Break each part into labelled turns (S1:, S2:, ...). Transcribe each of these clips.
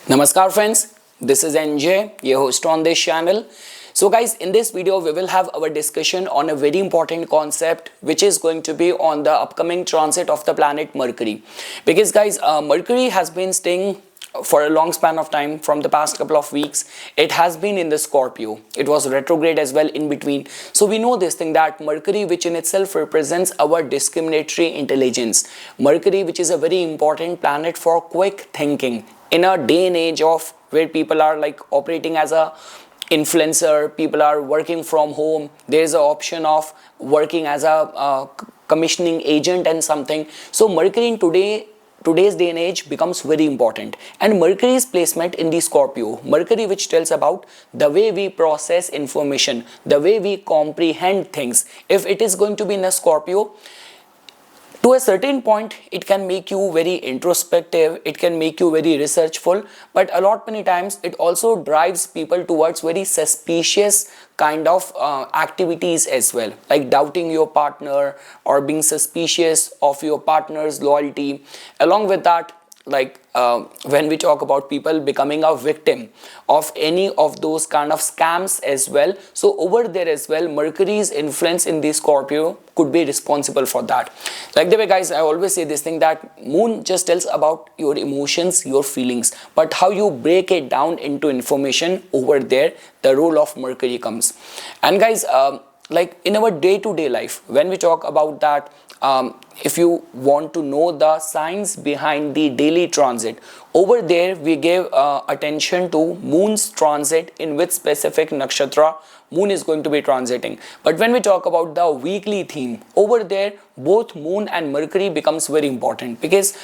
S1: Namaskar friends, this is NJ, your host on this channel. So guys, in this video we will have our discussion on a very important concept which is going to be on the upcoming transit of the planet Mercury. Because guys, Mercury has been staying for a long span of time from the past couple of weeks. It has been in the Scorpio. It was retrograde as well in between. So we know this thing that Mercury, which in itself represents our discriminatory intelligence. Mercury, which is a very important planet for quick thinking. In a day and age of where people are like operating as a influencer, people are working from home, there is an option of working as a commissioning agent and something. So Mercury in today's day and age becomes very important, and Mercury's placement in the Scorpio, Mercury which tells about the way we process information, the way we comprehend things. If it is going to be in a Scorpio, to a certain point it can make you very introspective, it can make you very researchful, but a lot many times it also drives people towards very suspicious kind of activities as well, like doubting your partner or being suspicious of your partner's loyalty. Along with that, like when we talk about people becoming a victim of any of those kind of scams as well, so over there as well Mercury's influence in the Scorpio could be responsible for that. Like the way guys, I always say this thing that moon just tells about your emotions, your feelings, but how you break it down into information, over there the role of Mercury comes. And guys, like in our day-to-day life, when we talk about that, if you want to know the science behind the daily transit, over there we give attention to moon's transit, in which specific nakshatra moon is going to be transiting. But when we talk about the weekly theme, over there both moon and Mercury becomes very important, because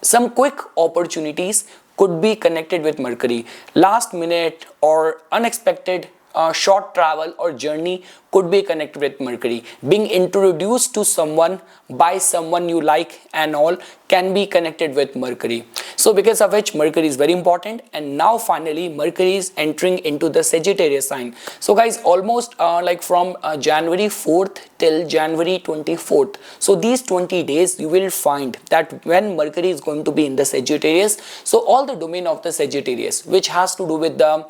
S1: some quick opportunities could be connected with Mercury. Last minute or unexpected short travel or journey could be connected with Mercury. Being introduced to someone by someone you like and all can be connected with Mercury. So because of which Mercury is very important. And now finally Mercury is entering into the Sagittarius sign. So guys, almost like from January 4th till January 24th, so these 20 days you will find that when Mercury is going to be in the Sagittarius, so all the domain of the Sagittarius which has to do with the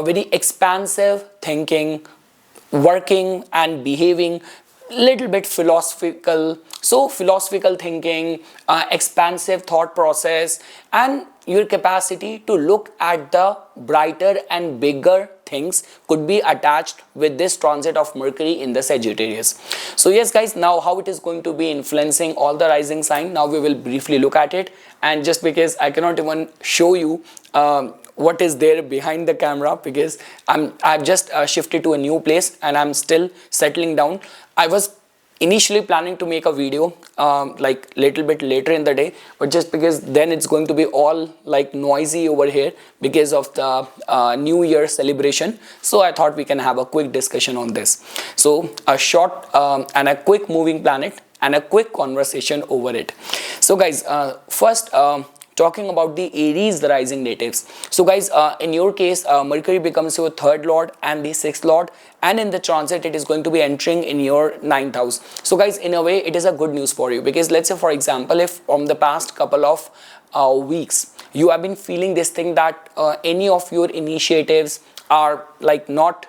S1: very expansive thinking, working and behaving, little bit philosophical, so philosophical thinking, expansive thought process, and your capacity to look at the brighter and bigger things could be attached with this transit of Mercury in the Sagittarius. So yes guys, now how it is going to be influencing all the rising sign, now we will briefly look at it. And just because I cannot even show you what is there behind the camera, because I've just shifted to a new place and I'm still settling down. I was initially planning to make a video like little bit later in the day, but just because then it's going to be all like noisy over here because of the New Year celebration, so I thought we can have a quick discussion on this. So a short and a quick moving planet and a quick conversation over it. So guys, first talking about the Aries rising natives. So guys, in your case Mercury becomes your third lord and the sixth lord, and in the transit it is going to be entering in your ninth house. So guys, in a way it is a good news for you, because let's say for example, if from the past couple of weeks you have been feeling this thing that any of your initiatives are like not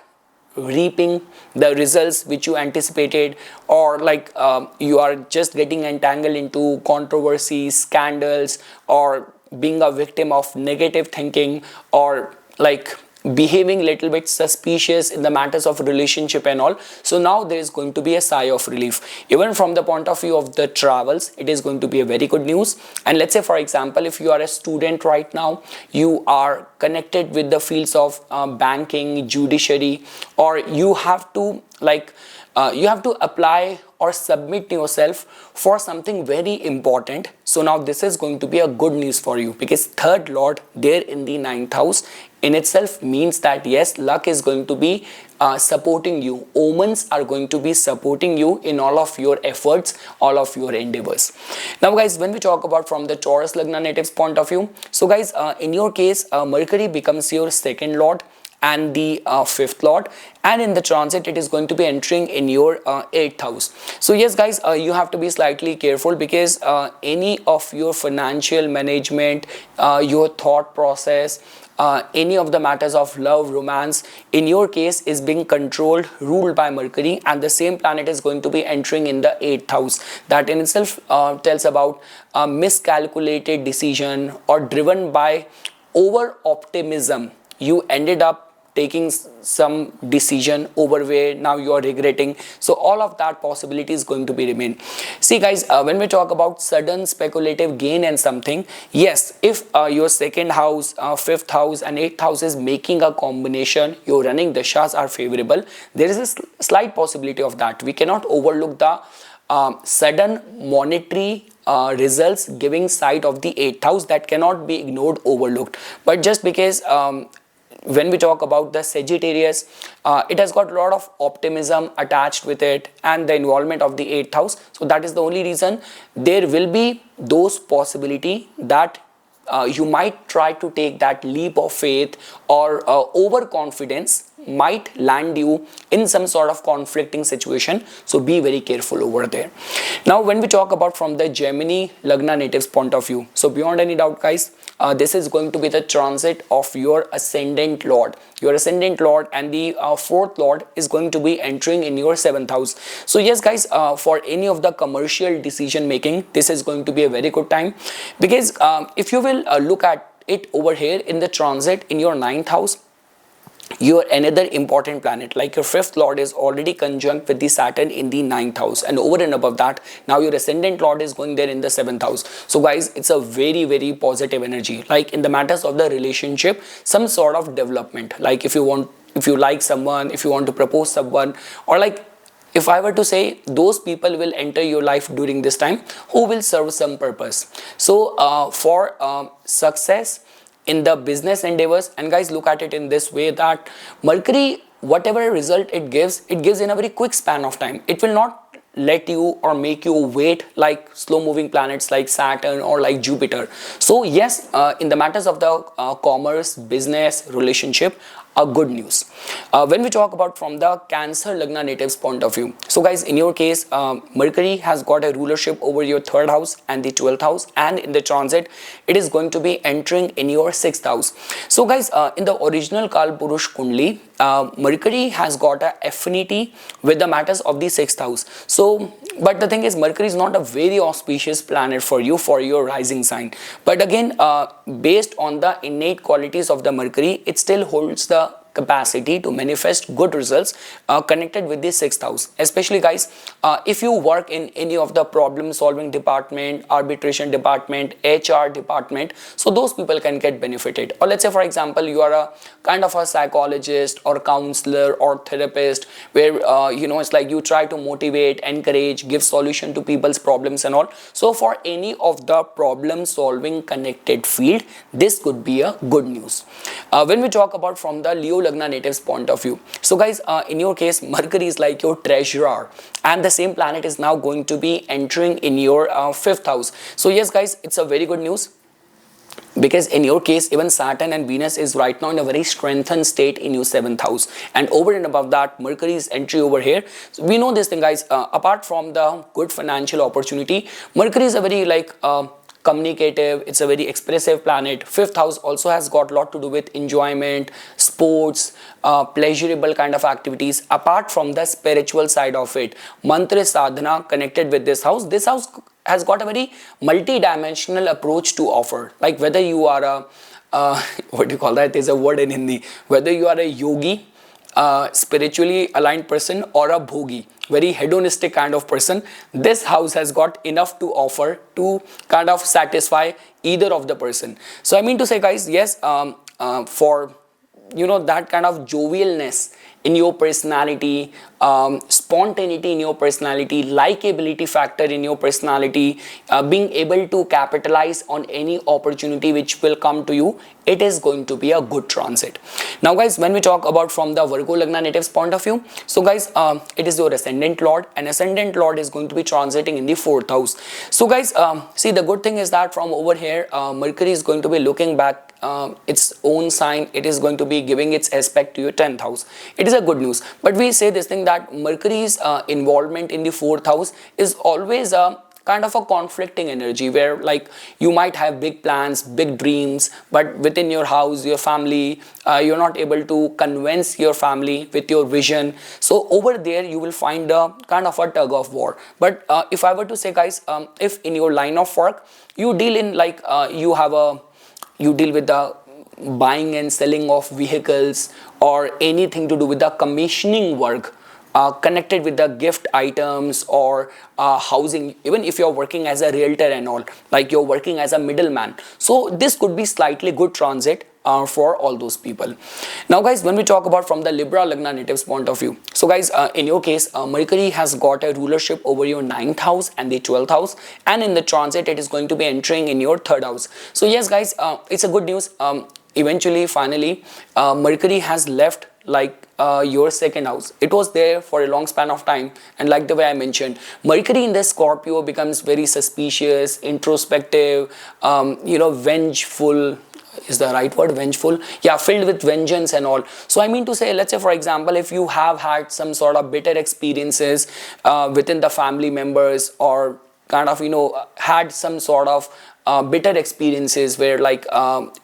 S1: reaping the results which you anticipated, or like you are just getting entangled into controversies, scandals, or being a victim of negative thinking, or like behaving little bit suspicious in the matters of relationship and all. So now there is going to be a sigh of relief. Even from the point of view of the travels, it is going to be a very good news. And let's say for example, if you are a student right now, you are connected with the fields of banking, judiciary, or you have to like you have to apply or submit yourself for something very important. So now this is going to be a good news for you, because third lord there in the ninth house in itself means that yes, luck is going to be supporting you. Omens are going to be supporting you in all of your efforts, all of your endeavors. Now guys, when we talk about from the Taurus Lagna natives point of view, so guys, in your case Mercury becomes your second lord and the fifth lord, and in the transit it is going to be entering in your eighth house. So yes guys, you have to be slightly careful, because any of your financial management, your thought process, any of the matters of love, romance, in your case is being controlled, ruled by Mercury, and the same planet is going to be entering in the 8th house. That in itself tells about a miscalculated decision, or driven by over optimism. You ended up taking some decision over where now you are regretting. So all of that possibility is going to be remain. See guys, when we talk about sudden speculative gain and something, yes, if your second house, fifth house and eighth house is making a combination, your running dashas are favorable, there is a slight possibility of that. We cannot overlook the sudden monetary results giving sight of the 8th house, that cannot be ignored, overlooked. But just because when we talk about the Sagittarius, it has got a lot of optimism attached with it, and the involvement of the 8th house. So that is the only reason there will be those possibility that you might try to take that leap of faith, or overconfidence might land you in some sort of conflicting situation. So be very careful over there. Now when we talk about from the Gemini Lagna natives point of view, so beyond any doubt guys, this is going to be the transit of your ascendant lord. Your ascendant lord and the fourth lord is going to be entering in your 7th house. So yes guys, for any of the commercial decision making, this is going to be a very good time, because if you will look at it over here in the transit in your 9th house, your another important planet like your fifth lord is already conjunct with the Saturn in the 9th house, and over and above that now your ascendant lord is going there in the 7th house. So guys, it's a very very positive energy, like in the matters of the relationship, some sort of development, like if you like someone, if you want to propose someone, or like if I were to say, those people will enter your life during this time who will serve some purpose. So for success in the business endeavors, and guys look at it in this way, that Mercury, whatever result it gives in a very quick span of time. It will not let you or make you wait like slow moving planets like Saturn or like Jupiter. So yes, in the matters of the commerce, business, relationship, a good news. When we talk about from the Cancer Lagna natives point of view, so guys in your case, Mercury has got a rulership over your 3rd house and the 12th house, and in the transit it is going to be entering in your 6th house. So guys, in the original Kalpurush Kundli, Mercury has got a affinity with the matters of the 6th house. So but the thing is, Mercury is not a very auspicious planet for you, for your rising sign. But again, based on the innate qualities of the Mercury, it still holds the capacity to manifest good results connected with the 6th house. Especially guys, if you work in any of the problem solving department, arbitration department, HR department, so those people can get benefited. Or let's say for example, you are a kind of a psychologist or counselor or therapist, where it's like you try to motivate, encourage, give solution to people's problems and all. So for any of the problem solving connected field, this could be a good news. When we talk about from the Leo Lagna natives point of view, so guys, in your case, Mercury is like your treasurer, and the same planet is now going to be entering in your 5th house. So yes guys, it's a very good news, because in your case even Saturn and Venus is right now in a very strengthened state in your 7th house, and over and above that Mercury is entry over here. So we know this thing guys, apart from the good financial opportunity, Mercury is a very like communicative, it's a very expressive planet. 5th house also has got a lot to do with enjoyment, sports, pleasurable kind of activities. Apart from the spiritual side of it, mantra sadhana connected with this house has got a very multi-dimensional approach to offer. Like whether you are a what do you call that, there's a word in Hindi, whether you are a yogi, spiritually aligned person, or a bhogi, very hedonistic kind of person, this house has got enough to offer to kind of satisfy either of the person. So I mean to say guys, yes, for that kind of jovialness in your personality, spontaneity in your personality, likability factor in your personality, being able to capitalize on any opportunity which will come to you, it is going to be a good transit. Now guys, when we talk about from the Virgo Lagna natives point of view, so guys, it is your ascendant lord, and ascendant lord is going to be transiting in the 4th house. So guys, see, the good thing is that from over here, Mercury is going to be looking back its own sign. It is going to be giving its aspect to your 10th house. It is a good news, but we say this thing that Mercury's involvement in the 4th house is always a kind of a conflicting energy, where like you might have big plans, big dreams, but within your house, your family, you're not able to convince your family with your vision. So over there you will find a kind of a tug of war. But if I were to say guys, if in your line of work you deal in like you deal with the buying and selling of vehicles, or anything to do with the commissioning work connected with the gift items, or housing, even if you're working as a realtor and all, like you're working as a middleman, so this could be slightly good transit for all those people. Now guys, when we talk about from the Libra Lagna natives point of view, so guys, in your case, Mercury has got a rulership over your 9th house and the 12th house, and in the transit it is going to be entering in your 3rd house. So yes guys, it's a good news. Eventually, finally, Mercury has left like your 2nd house. It was there for a long span of time, and like the way I mentioned, Mercury in the Scorpio becomes very suspicious, introspective, vengeful is the right word, vengeful, yeah, filled with vengeance and all. So I mean to say, let's say for example, if you have had some sort of bitter experiences within the family members, or kind of had some sort of bitter experiences where like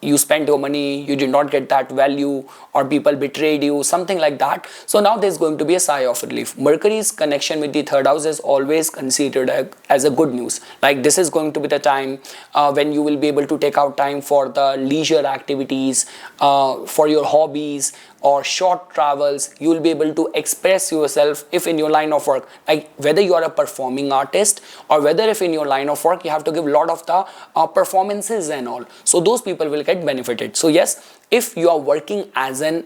S1: you spent your money, you did not get that value, or people betrayed you, something like that. So now there's going to be a sigh of relief. Mercury's connection with the 3rd house is always considered as a good news. Like this is going to be the time when you will be able to take out time for the leisure activities, for your hobbies, or short travels. You will be able to express yourself if in your line of work, like whether you are a performing artist, or whether if in your line of work you have to give a lot of the performances and all, so those people will get benefited. So yes, if you are working as an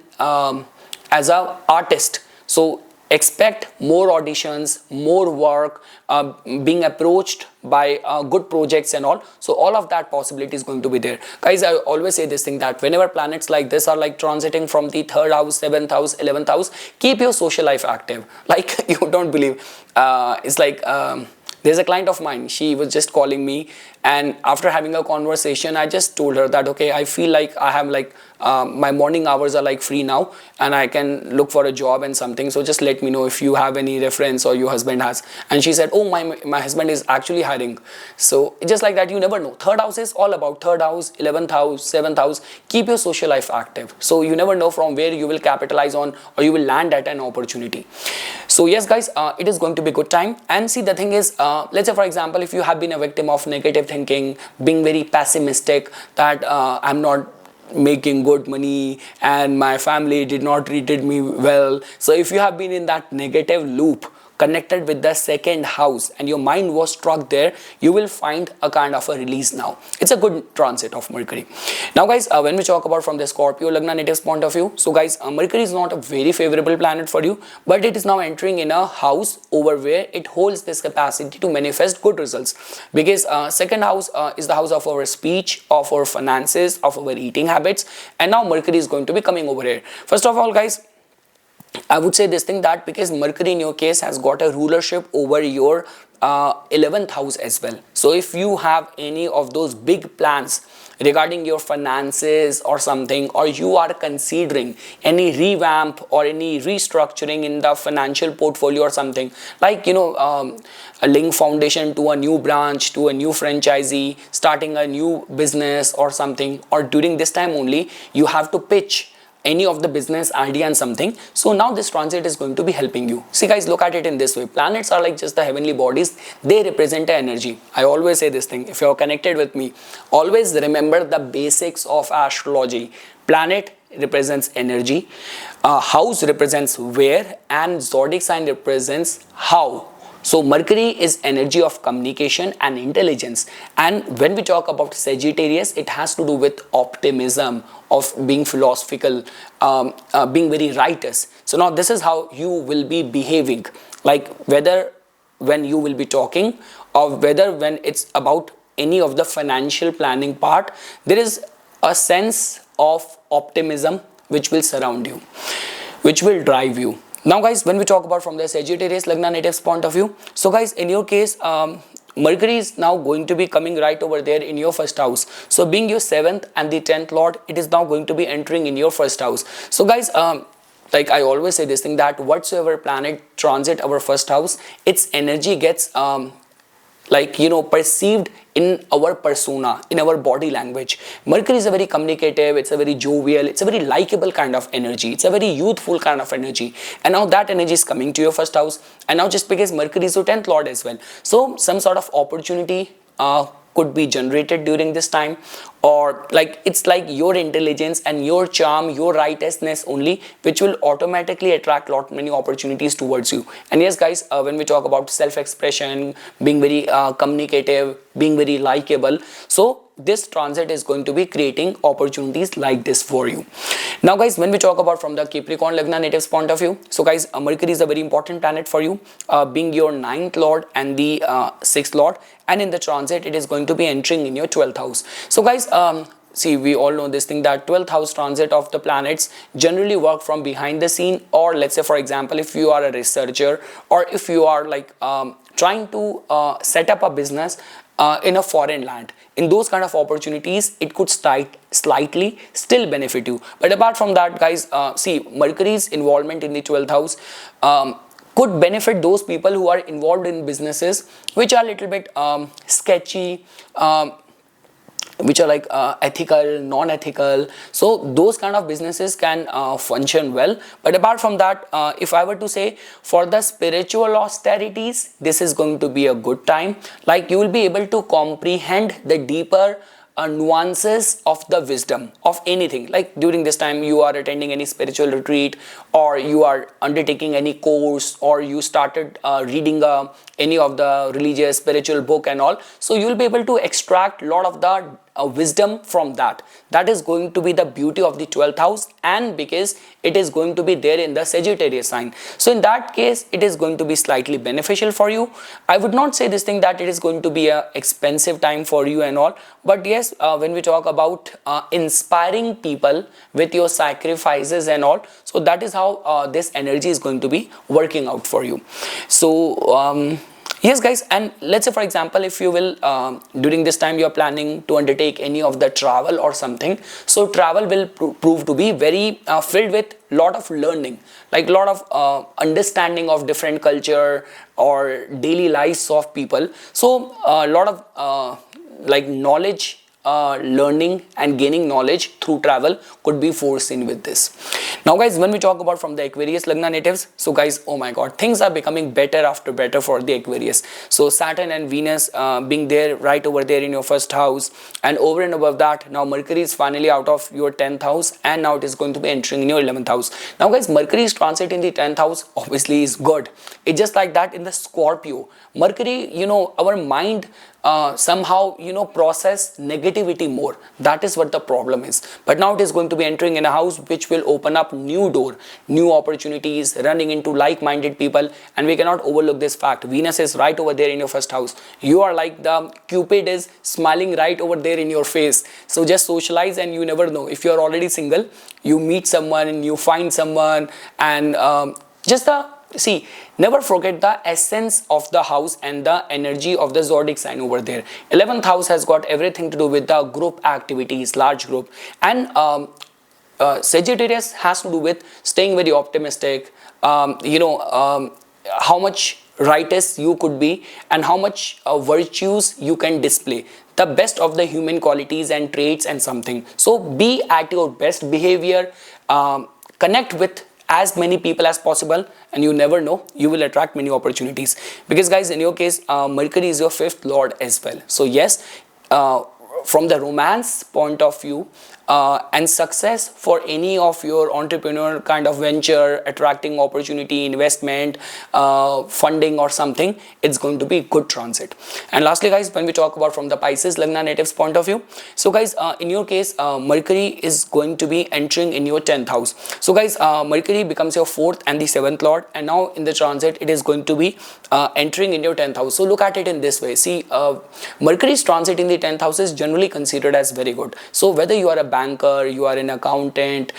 S1: as a artist, so expect more auditions, more work, being approached by good projects and all. So all of that possibility is going to be there. Guys, I always say this thing that whenever planets like this are like transiting from the 3rd house, 7th house, 11th house, keep your social life active. Like you don't believe, it's like there's a client of mine, she was just calling me, and after having a conversation, I just told her that okay, I feel like I have like my morning hours are like free now, and I can look for a job and something, so just let me know if you have any reference or your husband has. And she said, oh, my husband is actually hiring. So just like that, you never know. 3rd house is all about 3rd house, 11th house, 7th house. Keep your social life active, so you never know from where you will capitalize on, or you will land at an opportunity. So yes guys, it is going to be good time. And see, the thing is, let's say for example, if you have been a victim of negative thinking, being very pessimistic that I'm not making good money and my family did not treated me well, so if you have been in that negative loop connected with the 2nd house and your mind was struck there, you will find a kind of a release now. It's a good transit of Mercury. Now guys, when we talk about from the Scorpio Lagna natives point of view, so guys, Mercury is not a very favorable planet for you, but it is now entering in a house over where it holds this capacity to manifest good results, because 2nd house is the house of our speech, of our finances, of our eating habits, and now Mercury is going to be coming over here. First of all guys, I would say this thing that because Mercury in your case has got a rulership over your 11th house as well. So if you have any of those big plans regarding your finances or something, or you are considering any revamp or any restructuring in the financial portfolio or something, like a link foundation to a new branch, to a new franchisee, starting a new business or something, or during this time only you have to pitch any of the business idea and something. So now this transit is going to be helping you. See guys, look at it in this way. Planets are like just the heavenly bodies. They represent energy. I always say this thing. If you're connected with me, always remember the basics of astrology. Planet represents energy, house represents where, and zodiac sign represents how. So Mercury is energy of communication and intelligence. And when we talk about Sagittarius, it has to do with optimism, of being philosophical, being very righteous. So now this is how you will be behaving, like whether when you will be talking or whether when it's about any of the financial planning part, there is a sense of optimism which will surround you, which will drive you. Now guys, when we talk about from the Sagittarius Lagna natives point of view, so guys, in your case, Mercury is now going to be coming right over there in your first house. So being your 7th and the 10th lord, it is now going to be entering in your first house. So guys, like I always say this thing, that whatsoever planet transit our first house, its energy gets like, you know, perceived in our persona, in our body language. Mercury is a very communicative, it's a very jovial, it's a very likable kind of energy, it's a very youthful kind of energy. And now that energy is coming to your first house, and now just because Mercury is your 10th lord as well, so some sort of opportunity could be generated during this time, or like it's like your intelligence and your charm, your righteousness only, which will automatically attract lot many opportunities towards you. And yes guys, when we talk about self-expression, being very communicative, being very likable, so this transit is going to be creating opportunities like this for you. Now guys, when we talk about from the Capricorn Lagna natives point of view, so guys, Mercury is a very important planet for you, being your 9th lord and the 6th lord, and in the transit it is going to be entering in your 12th house. So guys, see, we all know this thing, that 12th house transit of the planets generally work from behind the scene, or let's say for example, if you are a researcher, or if you are like trying to set up a business in a foreign land, in those kind of opportunities, it could slightly still benefit you. But apart from that guys, see, Mercury's involvement in the 12th house could benefit those people who are involved in businesses which are a little bit sketchy, which are like ethical, non-ethical. So those kind of businesses can function well. But apart from that, if I were to say, for the spiritual austerities, this is going to be a good time. Like you will be able to comprehend the deeper nuances of the wisdom of anything. Like during this time you are attending any spiritual retreat, or you are undertaking any course, or you started reading any of the religious spiritual book and all, so you will be able to extract a lot of the wisdom from that. That is going to be the beauty of the 12th house, and because it is going to be there in the Sagittarius sign, so in that case it is going to be slightly beneficial for you. I would not say this thing that it is going to be a expensive time for you and all, but yes, when we talk about inspiring people with your sacrifices and all, so that is how this energy is going to be working out for you. So yes guys, and let's say for example, if you will during this time you are planning to undertake any of the travel or something, so travel will prove to be very filled with lot of learning, like lot of understanding of different culture or daily lives of people. So a lot of like knowledge, learning and gaining knowledge through travel could be foreseen with this. Now guys, when we talk about from the Aquarius Lagna natives, so guys, oh my god, things are becoming better after better for the Aquarius. So Saturn and Venus being there right over there in your first house, and over and above that, now Mercury is finally out of your 10th house, and now it is going to be entering in your 11th house. Now guys, Mercury's transit in the 10th house obviously is good. It's just like that in the Scorpio. Mercury, you know, our mind somehow, you know, process negativity more. That is what the problem is. But now it is going to be entering in a house which will open up new door, new opportunities, running into like-minded people, and we cannot overlook this fact. Venus is right over there in your first house. You are like the Cupid is smiling right over there in your face. So just socialize, and you never know, if you are already single, you meet someone, you find someone, and see, never forget the essence of the house and the energy of the zodiac sign over there. 11th house has got everything to do with the group activities, large group, and Sagittarius has to do with staying very optimistic, how much righteous you could be, and how much virtues you can display, the best of the human qualities and traits and something. So be at your best behavior, connect with as many people as possible, and you never know, you will attract many opportunities. Because guys, in your case, Mercury is your 5th lord as well. So yes, from the romance point of view, and success for any of your entrepreneur kind of venture, attracting opportunity, investment, funding or something, it's going to be good transit. And lastly guys, when we talk about from the Pisces Lagna natives point of view, so guys, in your case, Mercury is going to be entering in your 10th house. So guys, Mercury becomes your 4th and the 7th lord, and now in the transit it is going to be entering in your 10th house. So look at it in this way. See, Mercury's transit in the 10th house is generally considered as very good. So whether you are a banker, you are an accountant,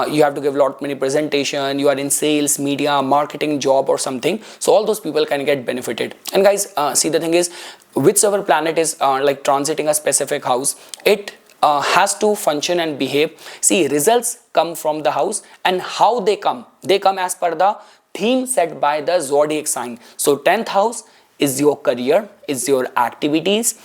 S1: you have to give lot many presentation, you are in sales, media, marketing job or something, so all those people can get benefited. And guys, see, the thing is, whichever planet is like transiting a specific house, it has to function and behave. See, results come from the house, and how they come as per the theme set by the zodiac sign. So 10th house is your career, is your activities,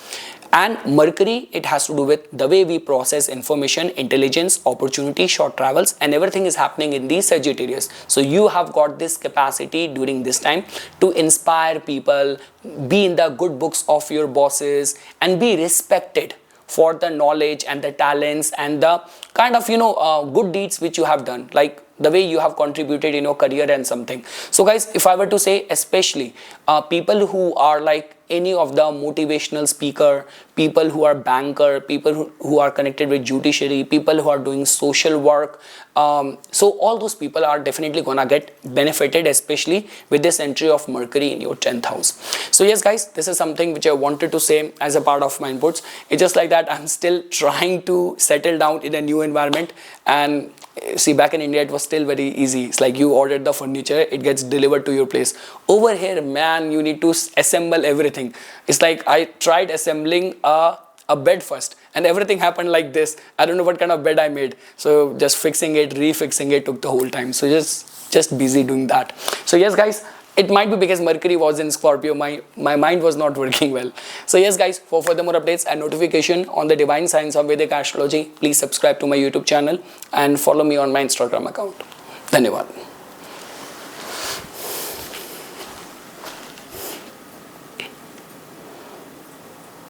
S1: and Mercury, it has to do with the way we process information, intelligence, opportunity, short travels, and everything is happening in the Sagittarius. So you have got this capacity during this time to inspire people, be in the good books of your bosses, and be respected for the knowledge and the talents and the kind of good deeds which you have done, like the way you have contributed in your career and something. So guys, if I were to say, especially people who are like any of the motivational speaker, people who are banker, people who are connected with judiciary, people who are doing social work, so all those people are definitely gonna get benefited, especially with this entry of Mercury in your 10th house. So yes guys, this is something which I wanted to say as a part of my inputs. It's just like that I'm still trying to settle down in a new environment. And see, back in India it was still very easy. It's like you ordered the furniture, it gets delivered to your place. Over here, man, you need to assemble everything. It's like I tried assembling a bed first, and everything happened like this. I don't know what kind of bed I made. So just fixing it, refixing it took the whole time. So just busy doing that. So yes guys, it might be because Mercury was in Scorpio, my mind was not working well. So yes guys, for further more updates and notification on the divine science of Vedic astrology, please subscribe to my YouTube channel and follow me on my Instagram account. Dhanyavad.